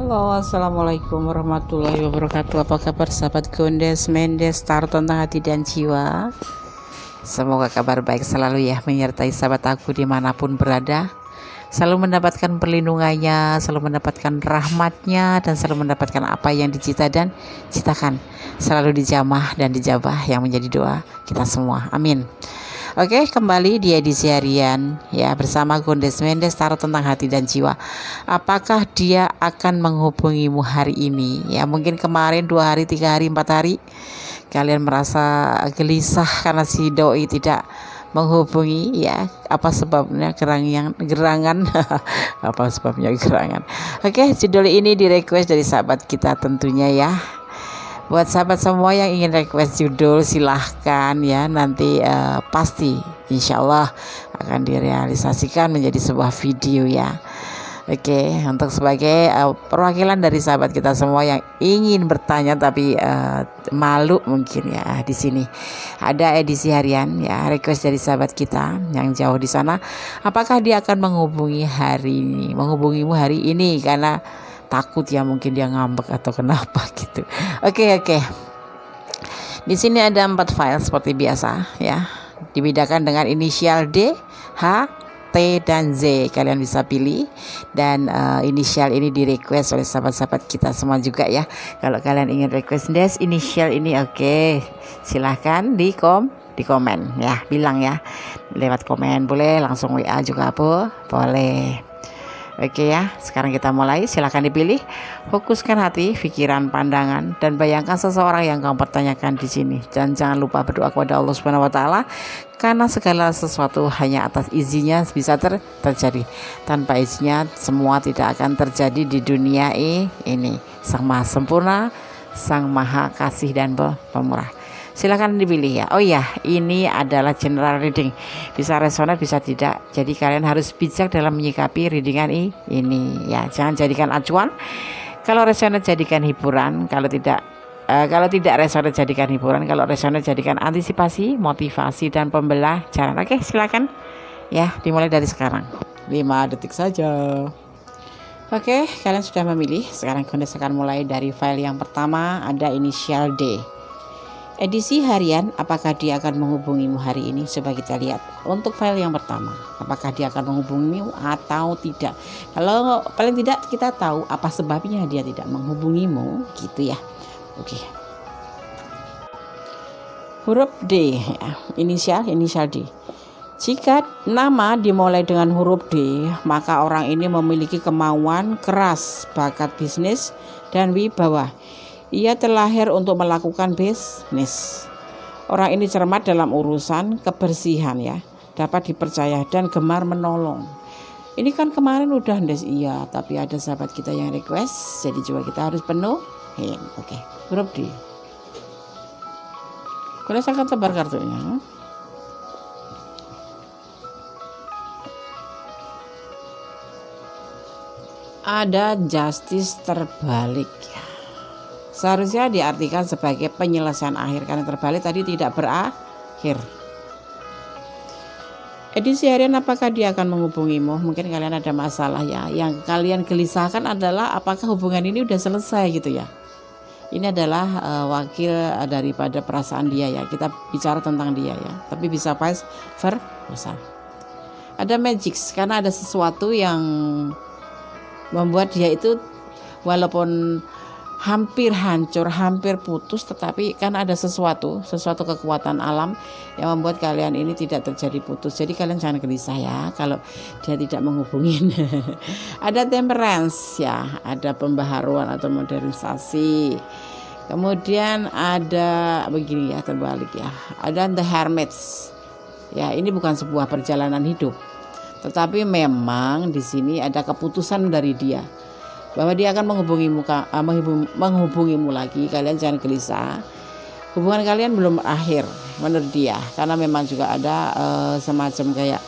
Halo, assalamualaikum warahmatullahi wabarakatuh. Apa kabar sahabat Gondes Mendes, taruh tentang hati dan jiwa? Semoga kabar baik selalu ya menyertai sahabat aku dimanapun berada. Selalu mendapatkan perlindungannya, selalu mendapatkan rahmatnya, dan selalu mendapatkan apa yang dicita dan citakan. Selalu dijamah dan dijabah yang menjadi doa kita semua. Amin. Oke, kembali di edisi harian ya bersama Gondes Mendes, taruh tentang hati dan jiwa. Apakah dia akan menghubungimu hari ini? Ya mungkin kemarin 2 hari, 3 hari, 4 hari kalian merasa gelisah karena si doi tidak menghubungi ya. Apa sebabnya gerangan? Apa sebabnya gerangan? Oke, judul ini di request dari sahabat kita tentunya ya. Buat sahabat semua yang ingin request judul silahkan ya, nanti pasti insya Allah akan direalisasikan menjadi sebuah video ya. Oke, untuk sebagai perwakilan dari sahabat kita semua yang ingin bertanya tapi malu mungkin ya, di sini ada edisi harian ya, request dari sahabat kita yang jauh di sana. Apakah dia akan menghubungimu hari ini karena takut ya, mungkin dia ngambek atau kenapa gitu. Oke. Di sini ada 4 file seperti biasa ya. Dibedakan dengan inisial D, H, T, dan Z. Kalian bisa pilih. Dan inisial ini di request oleh sahabat-sahabat kita semua juga ya. Kalau kalian ingin request Des inisial ini, oke, silahkan di komen ya, bilang ya. Lewat komen boleh, langsung WA juga boleh. Oke ya, sekarang kita mulai. Silakan dipilih. Fokuskan hati, pikiran, pandangan, dan bayangkan seseorang yang kamu pertanyakan di sini. Dan jangan lupa berdoa kepada Allah Subhanahu Wa Taala, karena segala sesuatu hanya atas izinnya bisa terjadi. Tanpa izinnya semua tidak akan terjadi di dunia ini. Sang Maha Sempurna, Sang Maha Kasih dan Pemurah. Silakan dipilih ya. Oh ya, ini adalah general reading. Bisa resonate, bisa tidak. Jadi kalian harus bijak dalam menyikapi readingan ini ya. Jangan jadikan acuan. Kalau resonate jadikan hiburan. Kalau tidak resonate jadikan hiburan. Kalau resonate jadikan antisipasi, motivasi, dan pembelajaran. Oke, silakan ya. Dimulai dari sekarang. 5 detik saja. Oke, kalian sudah memilih. Sekarang Gondes akan mulai dari file yang pertama. Ada inisial D. Edisi harian, apakah dia akan menghubungimu hari ini? Coba kita lihat. Untuk file yang pertama, apakah dia akan menghubungimu atau tidak? Kalau paling tidak kita tahu apa sebabnya dia tidak menghubungimu gitu ya. Oke. Huruf D ya, inisial D. Jika nama dimulai dengan huruf D, maka orang ini memiliki kemauan keras, bakat bisnis, dan wibawa. Ia terlahir untuk melakukan bisnis. Orang ini cermat dalam urusan kebersihan ya, dapat dipercaya dan gemar menolong. Ini kan kemarin udah Des, iya, tapi ada sahabat kita yang request, jadi juga kita harus penuhin. Oke, huruf D. Boleh saya akan tebar kartunya. Ada justice terbalik ya. Seharusnya diartikan sebagai penyelesaian akhir, karena terbalik tadi tidak berakhir. Edisi harian, apakah dia akan menghubungimu? Mungkin kalian ada masalah ya. Yang kalian gelisahkan adalah apakah hubungan ini udah selesai gitu ya. Ini adalah wakil daripada perasaan dia ya. Kita bicara tentang dia ya. Tapi bisa vice versa. Ada magic, karena ada sesuatu yang membuat dia itu walaupun hampir hancur, hampir putus, tetapi kan ada sesuatu kekuatan alam yang membuat kalian ini tidak terjadi putus. Jadi kalian jangan gelisah ya kalau dia tidak menghubungin. Ada temperance ya, ada pembaharuan atau modernisasi. Kemudian ada begini ya, terbalik ya, ada the hermits ya. Ini bukan sebuah perjalanan hidup, tetapi memang di sini ada keputusan dari dia bahwa dia akan menghubungimu lagi. Kalian jangan gelisah, hubungan kalian belum berakhir menurut dia, karena memang juga ada semacam kayak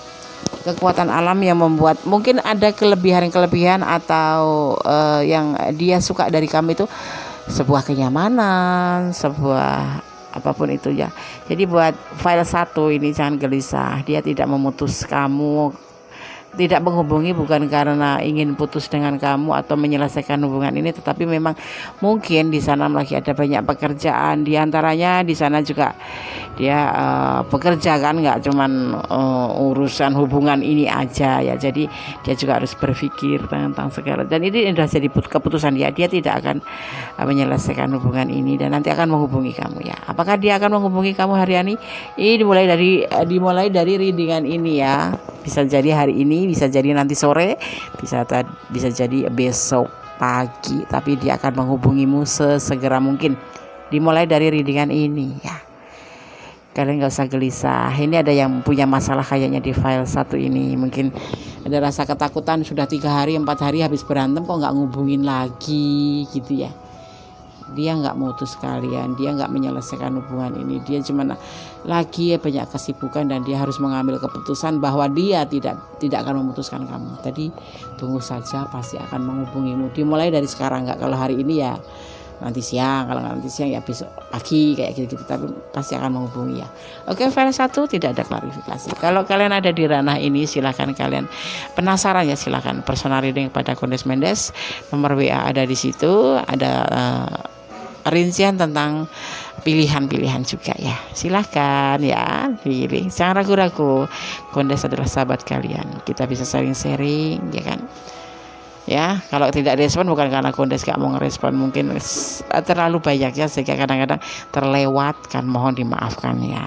kekuatan alam yang membuat mungkin ada kelebihan atau yang dia suka dari kamu itu sebuah kenyamanan, sebuah apapun itu ya. Jadi buat file 1 ini jangan gelisah, dia tidak memutus kamu tidak menghubungi bukan karena ingin putus dengan kamu atau menyelesaikan hubungan ini, tetapi memang mungkin di sana lagi ada banyak pekerjaan. Di antaranya di sana juga dia bekerja kan, nggak cuman urusan hubungan ini aja ya. Jadi dia juga harus berpikir tentang segala, dan ini sudah jadi keputusan dia tidak akan menyelesaikan hubungan ini dan nanti akan menghubungi kamu ya. Apakah dia akan menghubungi kamu hari ini? Ini dimulai dari readingan ini ya. Bisa jadi hari ini, bisa jadi nanti sore, bisa jadi besok pagi, tapi dia akan menghubungimu sesegera mungkin. Dimulai dari readingan ini ya. Kalian gak usah gelisah. Ini ada yang punya masalah kayaknya di file 1 ini. Mungkin ada rasa ketakutan, sudah 3 hari 4 hari habis berantem kok gak ngubungin lagi gitu ya. Dia nggak mutus kalian, dia nggak menyelesaikan hubungan ini, dia cuma lagi banyak kesibukan dan dia harus mengambil keputusan bahwa dia tidak akan memutuskan kamu. Tadi tunggu saja, pasti akan menghubungimu. Dimulai dari sekarang, nggak kalau hari ini ya nanti siang, kalau nggak nanti siang ya besok pagi kayak gitu, tapi pasti akan menghubungi ya. Oke, file 1 tidak ada klarifikasi. Kalau kalian ada di ranah ini, silahkan kalian penasaran ya, silahkan personal reading kepada Kondes Mendes. Nomor WA ada di situ, ada rincian tentang pilihan-pilihan juga ya. Silahkan ya pilih, jangan ragu-ragu. Kondes adalah sahabat kalian, kita bisa saling sharing ya kan ya. Kalau tidak respon bukan karena Kondes gak mau ngerespon, mungkin terlalu banyak ya sehingga kadang-kadang terlewatkan, mohon dimaafkan ya.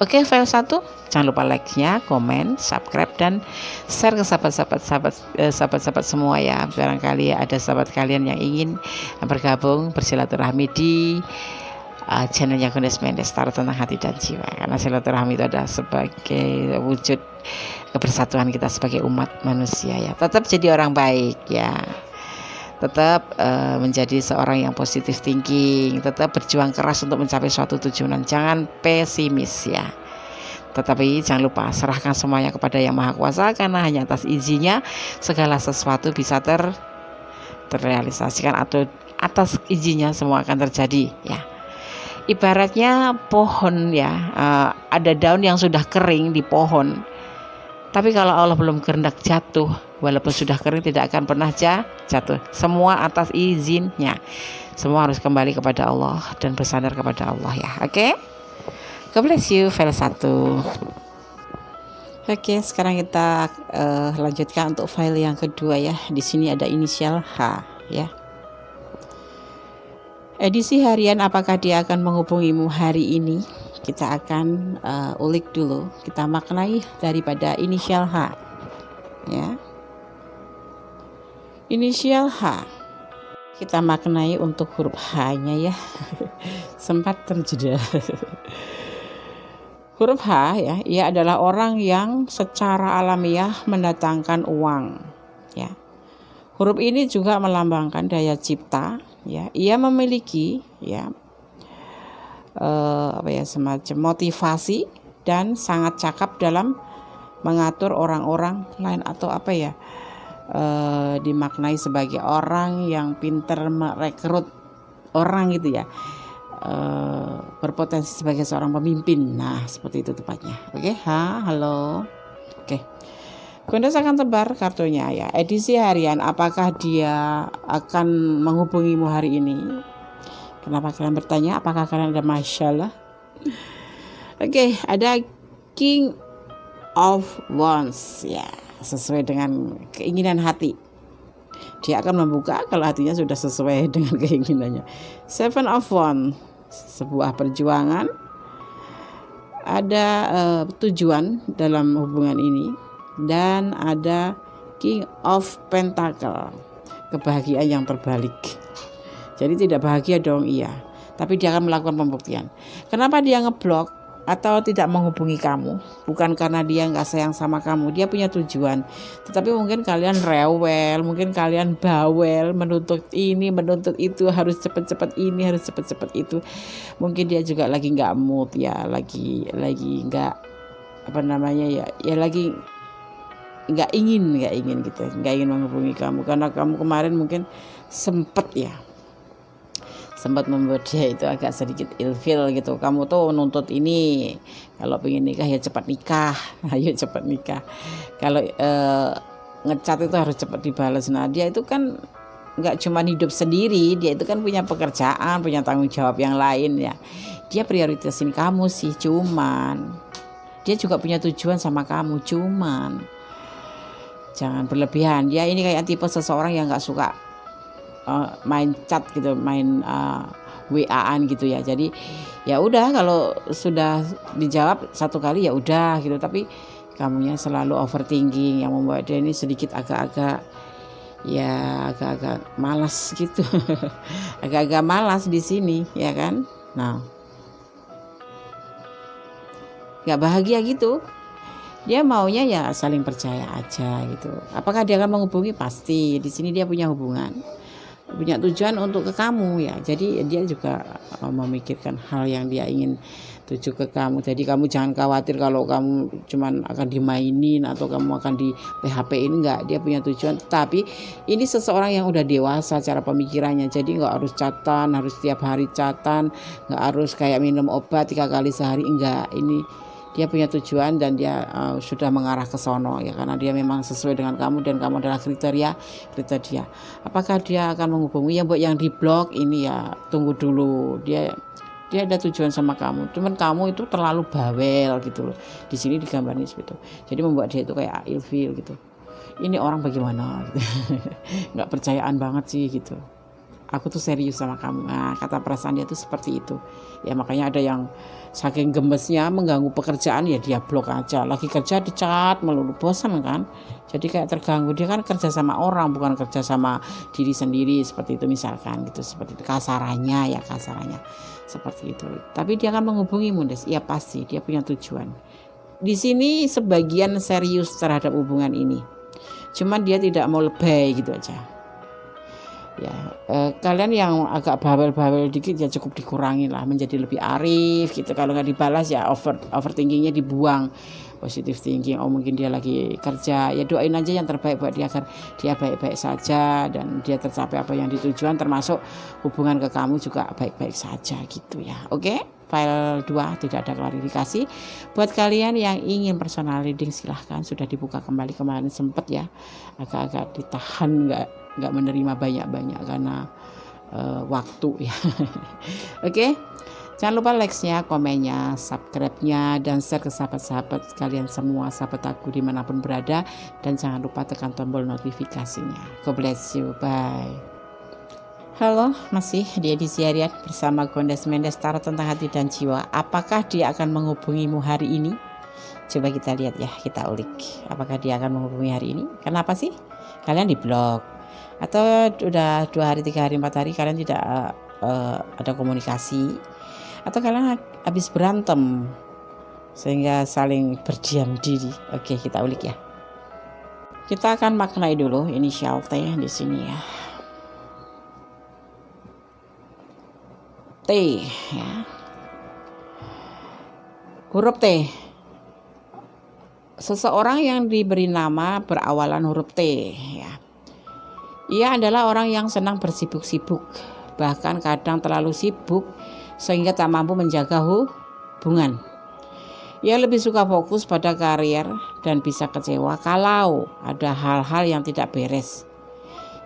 Oke, file 1 jangan lupa like-nya, komen, subscribe, dan share ke sahabat-sahabat semua ya. Barangkali ada sahabat kalian yang ingin bergabung bersilaturahmi di channelnya Kondes Mendes, Tarot Tentang Hati dan Jiwa. Karena silaturahmi itu adalah sebagai wujud kebersatuan kita sebagai umat manusia ya. Tetap jadi orang baik ya. Tetap menjadi seorang yang positif thinking, tetap berjuang keras untuk mencapai suatu tujuan, jangan pesimis ya. Tetapi jangan lupa serahkan semuanya kepada Yang Maha Kuasa, karena hanya atas izinnya segala sesuatu bisa terrealisasikan, atau atas izinnya semua akan terjadi ya. Ibaratnya pohon ya, ada daun yang sudah kering di pohon, tapi kalau Allah belum kehendak jatuh, walaupun sudah kering tidak akan pernah jatuh. Semua atas izinnya. Semua harus kembali kepada Allah dan bersandar kepada Allah ya. Oke? God bless you, file 1. Oke, sekarang kita lanjutkan untuk file yang kedua ya. Di sini ada inisial H ya. Edisi harian, apakah dia akan menghubungimu hari ini? Kita akan ulik dulu, kita maknai daripada inisial H ya. Inisial H kita maknai untuk huruf H-nya ya. Sempat terjeda. Huruf H ya, ia adalah orang yang secara alamiah mendatangkan uang ya. Huruf ini juga melambangkan daya cipta ya. Ia memiliki ya semacam motivasi dan sangat cakap dalam mengatur orang-orang lain, atau dimaknai sebagai orang yang pintar merekrut orang gitu ya, berpotensi sebagai seorang pemimpin. Nah, seperti itu tepatnya. Oke, halo. Oke. Kondes akan tebar kartunya ya. Edisi harian, apakah dia akan menghubungimu hari ini? Kenapa kalian bertanya? Apakah kalian ada masalah? Oke, ada King of Wands ya, sesuai dengan keinginan hati. Dia akan membuka kalau hatinya sudah sesuai dengan keinginannya. Seven of Wands, sebuah perjuangan. Ada tujuan dalam hubungan ini. Dan ada King of Pentacle, kebahagiaan yang terbalik. Jadi tidak bahagia dong, iya. Tapi dia akan melakukan pembuktian. Kenapa dia ngeblok atau tidak menghubungi kamu? Bukan karena dia nggak sayang sama kamu. Dia punya tujuan. Tetapi mungkin kalian rewel, mungkin kalian bawel, menuntut ini, menuntut itu, harus cepat-cepat ini, harus cepat-cepat itu. Mungkin dia juga lagi nggak mood ya, lagi nggak lagi nggak ingin gitu, nggak ingin menghubungi kamu karena kamu kemarin mungkin sempet ya. sempat membuat dia itu agak sedikit ilfil gitu. Kamu tuh nuntut ini, kalau pengen nikah ya cepat nikah, ayo cepat nikah. Kalau ngecat itu harus cepat dibalas. Nah dia itu kan nggak cuma hidup sendiri, dia itu kan punya pekerjaan, punya tanggung jawab yang lain ya. Dia prioritasin kamu sih, cuman dia juga punya tujuan sama kamu, cuman jangan berlebihan. Dia ini kayak tipe seseorang yang nggak suka main chat gitu, main WA-an gitu ya. Jadi ya udah, kalau sudah dijawab satu kali ya udah gitu, tapi kamunya selalu overthinking yang membuat dia ini sedikit agak-agak malas gitu. agak-agak malas di sini ya kan. Nah, nggak bahagia gitu. Dia maunya ya saling percaya aja gitu. Apakah dia akan menghubungi? Pasti. Di sini dia punya hubungan, punya tujuan untuk ke kamu ya. Jadi dia juga memikirkan hal yang dia ingin tuju ke kamu. Jadi kamu jangan khawatir kalau kamu cuman akan dimainin atau kamu akan di PHP-in, enggak. Dia punya tujuan. Tapi ini seseorang yang udah dewasa cara pemikirannya. Jadi nggak harus chatan, harus setiap hari chatan, nggak harus kayak minum obat 3 kali sehari, enggak. Ini dia punya tujuan dan dia sudah mengarah ke sono ya, karena dia memang sesuai dengan kamu dan kamu adalah kriteria dia. Apakah dia akan menghubungi? Ya buat yang di blog ini ya tunggu dulu. Dia ada tujuan sama kamu, cuman kamu itu terlalu bawel gitu loh. Di sini digambarin seperti itu. Jadi membuat dia itu kayak ilfil gitu. Ini orang bagaimana gitu. Nggak percayaan banget sih gitu. Aku tuh serius sama kamu. Nah, kata perasaan dia tuh seperti itu. Ya makanya ada yang saking gemesnya mengganggu pekerjaan ya dia blok aja. Lagi kerja dicat melulu, bosan kan. Jadi kayak terganggu. Dia kan kerja sama orang, bukan kerja sama diri sendiri seperti itu misalkan gitu. Seperti itu kasarannya seperti itu. Tapi dia akan menghubungimu, Des. Ya pasti dia punya tujuan. Di sini sebagian serius terhadap hubungan ini. Cuman dia tidak mau lebay gitu aja. Ya, kalian yang agak bawel-bawel dikit ya cukup dikurangi lah, menjadi lebih arif gitu. Kalau nggak dibalas ya overthinkingnya dibuang, positive thinking. Oh mungkin dia lagi kerja, ya doain aja yang terbaik buat dia agar dia baik-baik saja dan dia tercapai apa yang ditujuan, termasuk hubungan ke kamu juga baik-baik saja gitu ya. Oke, file 2 tidak ada klarifikasi. Buat kalian yang ingin personal reading silahkan, sudah dibuka kembali, kemarin sempet ya agak-agak ditahan nggak menerima banyak-banyak karena waktu ya. Oke, jangan lupa like-nya, komennya, subscribe-nya, dan share ke sahabat-sahabat kalian semua, sahabat aku dimanapun berada, dan jangan lupa tekan tombol notifikasinya. God bless you, bye. Halo, masih di edisi harian bersama Gondes Mendes Tarot tentang hati dan jiwa. Apakah dia akan menghubungimu hari ini? Coba kita lihat ya, kita ulik. Apakah dia akan menghubungi hari ini? Kenapa sih? Kalian di blog atau udah 2 hari, 3 hari, 4 hari kalian tidak ada komunikasi, atau kalian habis berantem sehingga saling berdiam diri. Oke, kita ulik ya. Kita akan maknai dulu inisial T di sini ya. T ya. Huruf T. Seseorang yang diberi nama berawalan huruf T ya. Ia adalah orang yang senang bersibuk-sibuk, bahkan kadang terlalu sibuk sehingga tak mampu menjaga hubungan. Ia lebih suka fokus pada karier dan bisa kecewa kalau ada hal-hal yang tidak beres.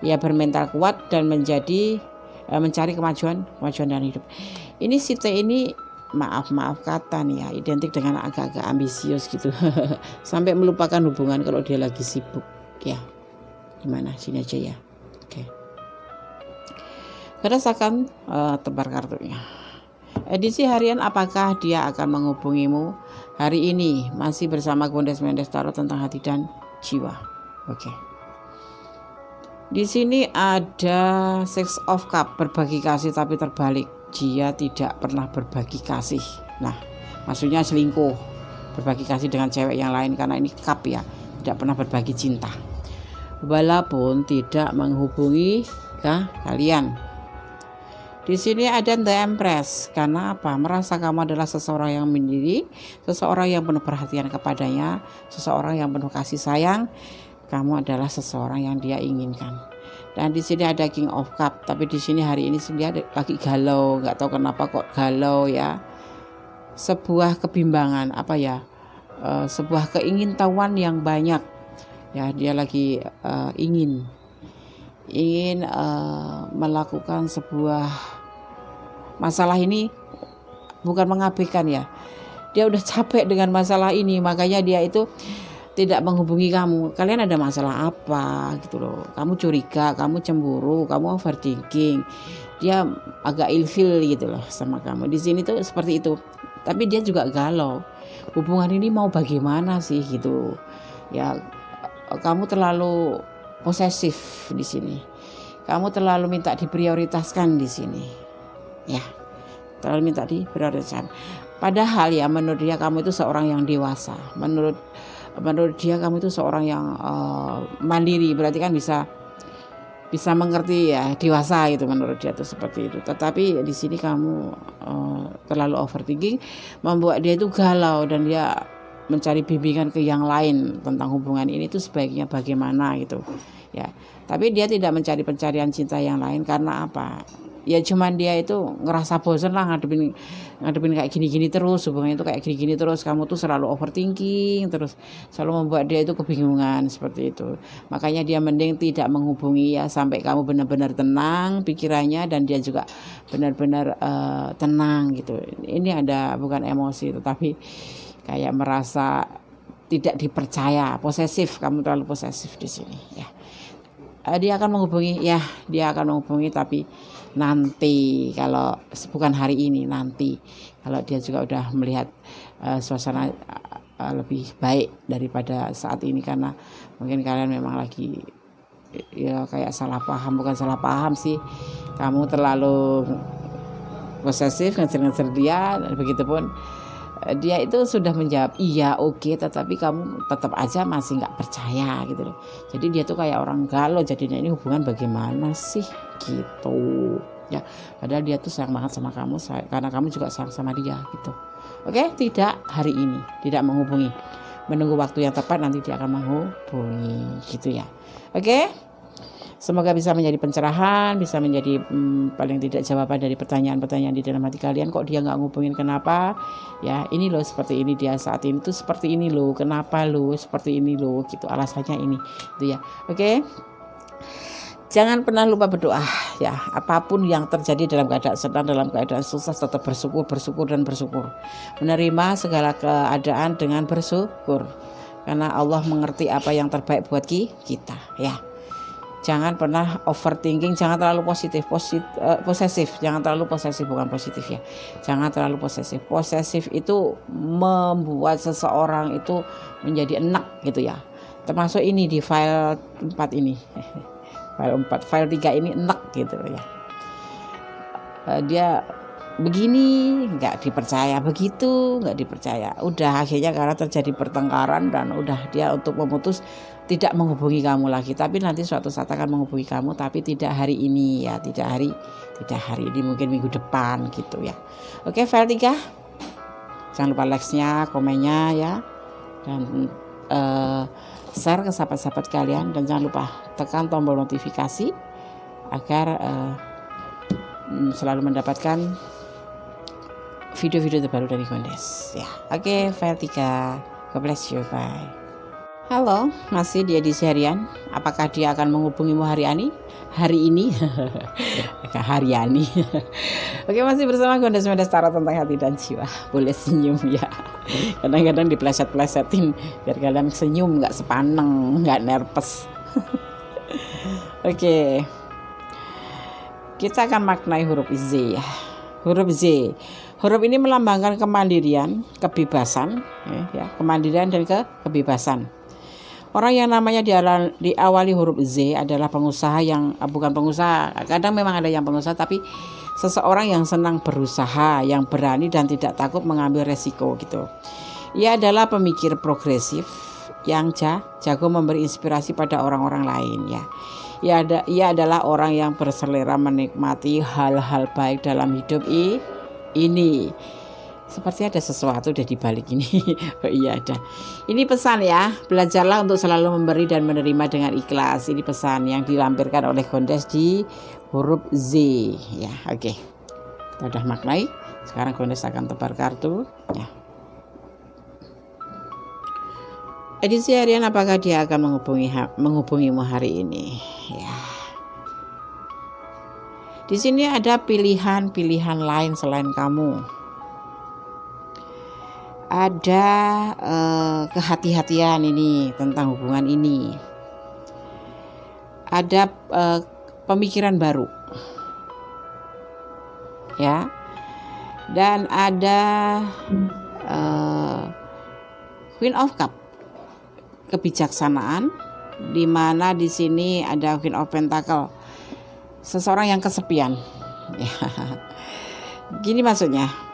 Ia bermental kuat dan mencari kemajuan dalam hidup. Ini si T ini maaf kata nih ya, identik dengan agak-agak ambisius gitu. Sampai melupakan hubungan kalau dia lagi sibuk ya. Gimana sini aja ya. Oke. Berdasarkan tebar kartunya. Edisi harian, apakah dia akan menghubungimu hari ini? Masih bersama Gondes Mendes Tarot tentang hati dan jiwa. Oke. Di sini ada Six of Cup, berbagi kasih tapi terbalik. Dia tidak pernah berbagi kasih. Nah, maksudnya selingkuh, berbagi kasih dengan cewek yang lain, karena ini cup ya, tidak pernah berbagi cinta. Walaupun tidak menghubungi kalian. Di sini ada The Empress. Karena apa? Merasa kamu adalah seseorang yang mandiri, seseorang yang penuh perhatian kepadanya, seseorang yang penuh kasih sayang, kamu adalah seseorang yang dia inginkan. Dan di sini ada King of Cup, tapi di sini hari ini dia lagi galau, nggak tahu kenapa kok galau ya. Sebuah kebimbangan sebuah keingintahuan yang banyak ya, dia lagi ingin melakukan sebuah masalah ini, bukan mengabaikan ya. Dia udah capek dengan masalah ini, makanya dia itu tidak menghubungi kamu. Kalian ada masalah apa gitu loh. Kamu curiga, kamu cemburu, kamu overthinking. Dia agak ilfil gitu loh sama kamu. Di sini tuh seperti itu. Tapi dia juga galau. Hubungan ini mau bagaimana sih gitu. Ya, kamu terlalu posesif di sini. Kamu terlalu minta diprioritaskan di sini. Ya, terlalu minta diprioritaskan. Padahal ya menurut dia kamu itu seorang yang dewasa. Menurut dia kamu itu seorang yang mandiri, berarti kan bisa mengerti ya, dewasa itu menurut dia tuh seperti itu. Tetapi di sini kamu terlalu overthinking, membuat dia itu galau dan dia mencari bimbingan ke yang lain tentang hubungan ini tuh sebaiknya bagaimana gitu ya. Tapi dia tidak mencari pencarian cinta yang lain karena apa? Ya cuman dia itu ngerasa bosan lah ngadepin kayak gini-gini terus, hubungannya itu kayak gini-gini terus, kamu tuh selalu overthinking terus, selalu membuat dia itu kebingungan seperti itu. Makanya dia mending tidak menghubungi ya, sampai kamu benar-benar tenang pikirannya dan dia juga benar-benar tenang gitu. Ini ada bukan emosi tetapi kayak merasa tidak dipercaya, posesif, kamu terlalu posesif di sini ya. Dia akan menghubungi tapi nanti, kalau bukan hari ini, nanti kalau dia juga udah melihat suasana lebih baik daripada saat ini, karena mungkin kalian memang lagi ya kayak bukan salah paham sih, kamu terlalu posesif ngejar-ngejar dia, dan begitupun dia itu sudah menjawab iya oke, tetapi kamu tetap aja masih nggak percaya gitu loh. Jadi dia tuh kayak orang galau jadinya, ini hubungan bagaimana sih gitu ya. Padahal dia tuh sayang banget sama kamu, karena kamu juga sayang sama dia gitu. Oke, tidak hari ini, tidak menghubungi, menunggu waktu yang tepat, nanti dia akan menghubungi gitu ya. Oke, semoga bisa menjadi pencerahan, bisa menjadi paling tidak jawaban dari pertanyaan-pertanyaan di dalam hati kalian. Kok dia nggak ngubungin, kenapa? Ya ini loh, seperti ini dia saat ini tuh seperti ini loh, kenapa loh seperti ini loh gitu, alasannya ini itu ya. Oke. Jangan pernah lupa berdoa ya. Apapun yang terjadi dalam keadaan senang, dalam keadaan susah, tetap bersyukur dan bersyukur. Menerima segala keadaan dengan bersyukur. Karena Allah mengerti apa yang terbaik buat kita ya. Jangan pernah overthinking, jangan terlalu posesif, jangan terlalu posesif, bukan positif ya. Jangan terlalu posesif. Posesif itu membuat seseorang itu menjadi enak gitu ya. Termasuk ini di file 4 ini. File 3 ini enak gitu ya. Dia begini nggak dipercaya, begitu nggak dipercaya, udah akhirnya karena terjadi pertengkaran dan udah dia untuk memutus, tidak menghubungi kamu lagi. Tapi nanti suatu saat akan menghubungi kamu, tapi tidak hari ini ya, tidak hari ini, mungkin minggu depan gitu ya. Oke, file 3 jangan lupa like-nya, komennya ya, dan share ke sahabat-sahabat kalian, dan jangan lupa tekan tombol notifikasi agar selalu mendapatkan video-video terbaru dari Gondes ya. Oke, file 3. God bless you, bye. Halo, masih di edisi harian. Apakah dia akan menghubungimu hari ini? Hariani. Oke, masih bersama Gondes Tarot tentang hati dan jiwa. Boleh senyum ya. Kadang-kadang dipleset-plesetin biar kalian senyum, nggak sepaneng, nggak nervous. Oke. Kita akan maknai huruf Z ya. Huruf Z. Huruf ini melambangkan kemandirian, kebebasan ya, kemandirian dan kebebasan. Orang yang namanya diawali huruf Z adalah pengusaha yang bukan pengusaha. Kadang memang ada yang pengusaha, tapi seseorang yang senang berusaha, yang berani dan tidak takut mengambil resiko gitu. Ia adalah pemikir progresif yang jago memberi inspirasi pada orang-orang lain ya. Ia adalah orang yang berselera menikmati hal-hal baik dalam hidup ini. Seperti ada sesuatu udah dibalik ini. Oh iya ada. Ini pesan ya, belajarlah untuk selalu memberi dan menerima dengan ikhlas. Ini pesan yang dilampirkan oleh Gondes di huruf Z ya. Oke, kita udah maknai. Sekarang Gondes akan tebar kartu ya. Edisi harian, apakah dia akan menghubungimu hari ini ya. Di sini ada pilihan-pilihan lain selain kamu. Ada kehati-hatian ini tentang hubungan ini. Ada pemikiran baru, ya. Dan ada Queen of Cup, kebijaksanaan, di mana di sini ada Queen of Pentacle, seseorang yang kesepian. Ya. Gini maksudnya.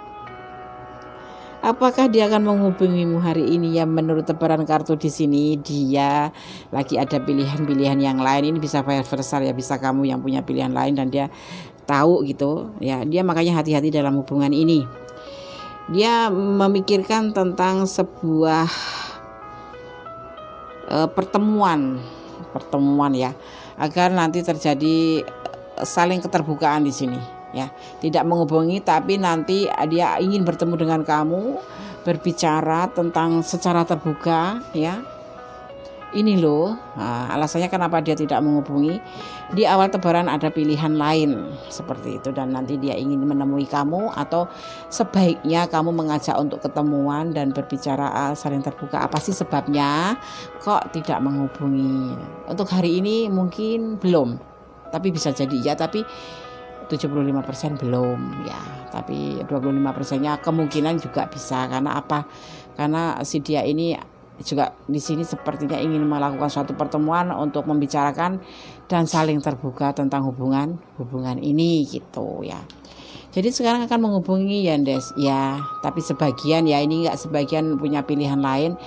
Apakah dia akan menghubungimu hari ini? Ya, menurut tebaran kartu di sini dia lagi ada pilihan-pilihan yang lain. Ini bisa vice versa ya, bisa kamu yang punya pilihan lain dan dia tahu gitu ya. Dia makanya hati-hati dalam hubungan ini. Dia memikirkan tentang sebuah pertemuan ya, agar nanti terjadi saling keterbukaan di sini. Ya, tidak menghubungi tapi nanti dia ingin bertemu dengan kamu, berbicara tentang secara terbuka ya. Ini loh, alasannya kenapa dia tidak menghubungi. Di awal tebaran ada pilihan lain seperti itu, dan nanti dia ingin menemui kamu, atau sebaiknya kamu mengajak untuk ketemuan dan berbicara saling terbuka. Apa sih sebabnya kok tidak menghubungi? Untuk hari ini mungkin belum, tapi bisa jadi ya, tapi 75% belum ya, tapi 25%-nya kemungkinan juga bisa. Karena apa? Karena si dia ini juga di sini sepertinya ingin melakukan suatu pertemuan untuk membicarakan dan saling terbuka tentang hubungan ini gitu ya. Jadi sekarang akan menghubungi ya Des ya, tapi sebagian ya, ini enggak sebagian punya pilihan lain.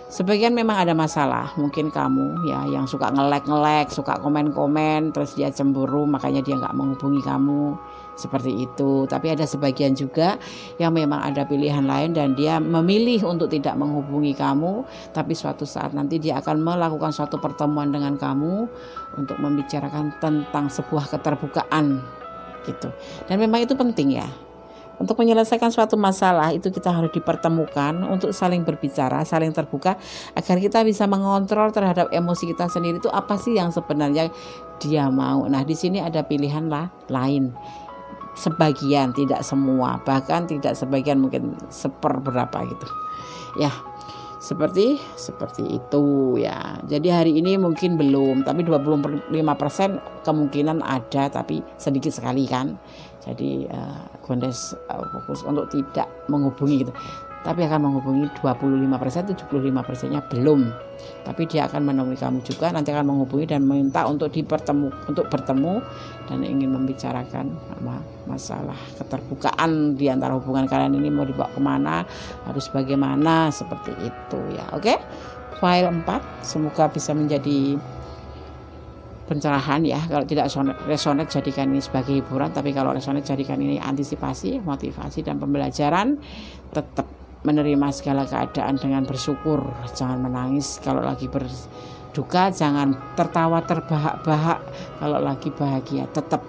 Sebagian memang ada masalah, mungkin kamu ya yang suka nge-like, suka komen-komen, terus dia cemburu, makanya dia nggak menghubungi kamu, seperti itu. Tapi ada sebagian juga yang memang ada pilihan lain dan dia memilih untuk tidak menghubungi kamu, tapi suatu saat nanti dia akan melakukan suatu pertemuan dengan kamu untuk membicarakan tentang sebuah keterbukaan gitu. Dan memang itu penting ya. Untuk menyelesaikan suatu masalah itu kita harus dipertemukan untuk saling berbicara, saling terbuka, agar kita bisa mengontrol terhadap emosi kita sendiri. Itu apa sih yang sebenarnya dia mau. Nah di sini ada pilihan lain, sebagian, tidak semua, bahkan tidak sebagian, mungkin seperberapa gitu ya, seperti itu ya. Jadi hari ini mungkin belum, tapi 25% kemungkinan ada, tapi sedikit sekali kan. Jadi Gondes fokus untuk tidak menghubungi gitu, tapi akan menghubungi 25%, 75%-nya belum. Tapi dia akan menemui kamu juga, nanti akan menghubungi dan meminta untuk bertemu dan ingin membicarakan masalah keterbukaan di antara hubungan kalian ini, mau dibawa kemana, harus bagaimana, seperti itu ya. Oke, file 4 semoga bisa menjadi pencerahan ya. Kalau tidak resonate jadikan ini sebagai hiburan, tapi kalau resonate jadikan ini antisipasi, motivasi dan pembelajaran. Tetap menerima segala keadaan dengan bersyukur, jangan menangis kalau lagi berduka, jangan tertawa terbahak-bahak kalau lagi bahagia. Tetap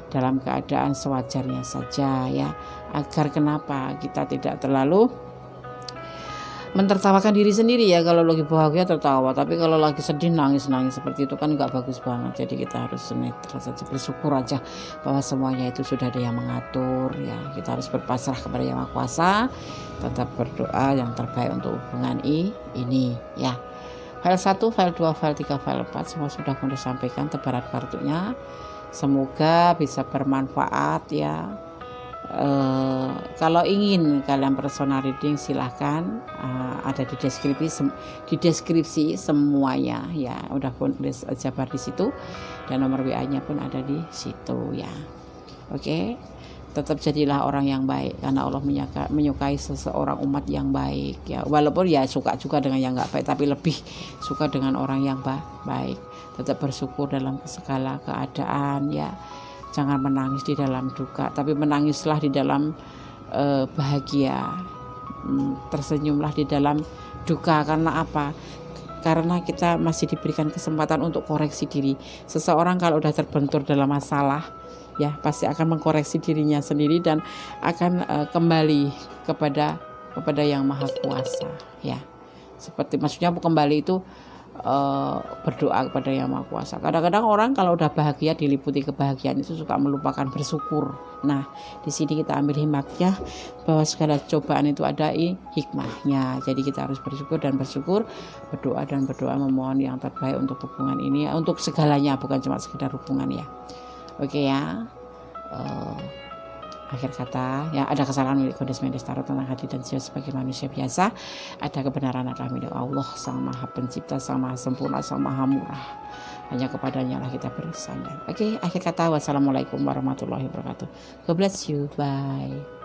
dalam keadaan sewajarnya saja ya, agar kenapa kita tidak terlalu mentertawakan diri sendiri ya. Kalau lagi bahagia tertawa, tapi kalau lagi sedih nangis seperti itu kan nggak bagus banget. Jadi kita harus netral saja, bersyukur aja bahwa semuanya itu sudah ada yang mengatur ya. Kita harus berpasrah kepada Yang Maha Kuasa, tetap berdoa yang terbaik untuk hubungan ini ya. File 1, file 2, file 3, file 4 semua sudah Bunda sampaikan tebaran kartunya. Semoga bisa bermanfaat ya. Kalau ingin kalian personal reading silahkan, ada di deskripsi semuanya ya, udah tulis jabar di situ dan nomor WA-nya pun ada di situ ya. Oke, tetap jadilah orang yang baik karena Allah menyukai seseorang umat yang baik ya. Walaupun ya suka juga dengan yang nggak baik, tapi lebih suka dengan orang yang baik. Tetap bersyukur dalam segala keadaan ya. Jangan menangis di dalam duka, tapi menangislah di dalam bahagia. Tersenyumlah di dalam duka. Karena apa? Karena kita masih diberikan kesempatan untuk koreksi diri. Seseorang kalau udah terbentur dalam masalah, ya pasti akan mengkoreksi dirinya sendiri dan akan kembali kepada yang Maha Kuasa, ya. Seperti maksudnya kembali itu berdoa kepada yang Maha Kuasa. Kadang-kadang orang kalau udah bahagia, diliputi kebahagiaan itu suka melupakan bersyukur. Nah, di sini kita ambil hikmahnya bahwa segala cobaan itu ada hikmahnya. Jadi kita harus bersyukur, berdoa dan berdoa memohon yang terbaik untuk hubungan ini, untuk segalanya, bukan cuma sekedar hubungan, ya. Oke, ya. Akhir kata, ya, ada kesalahan milik Goddess Mendes Tarot tentang hati dan jiwa sebagai manusia biasa. Ada kebenaran adalah milik Allah, Sang Maha Pencipta, Sang Maha Sempurna, Sang Maha Murah. Hanya kepadanya lah kita bersandar. Oke, akhir kata, wassalamualaikum warahmatullahi wabarakatuh. God bless you. Bye.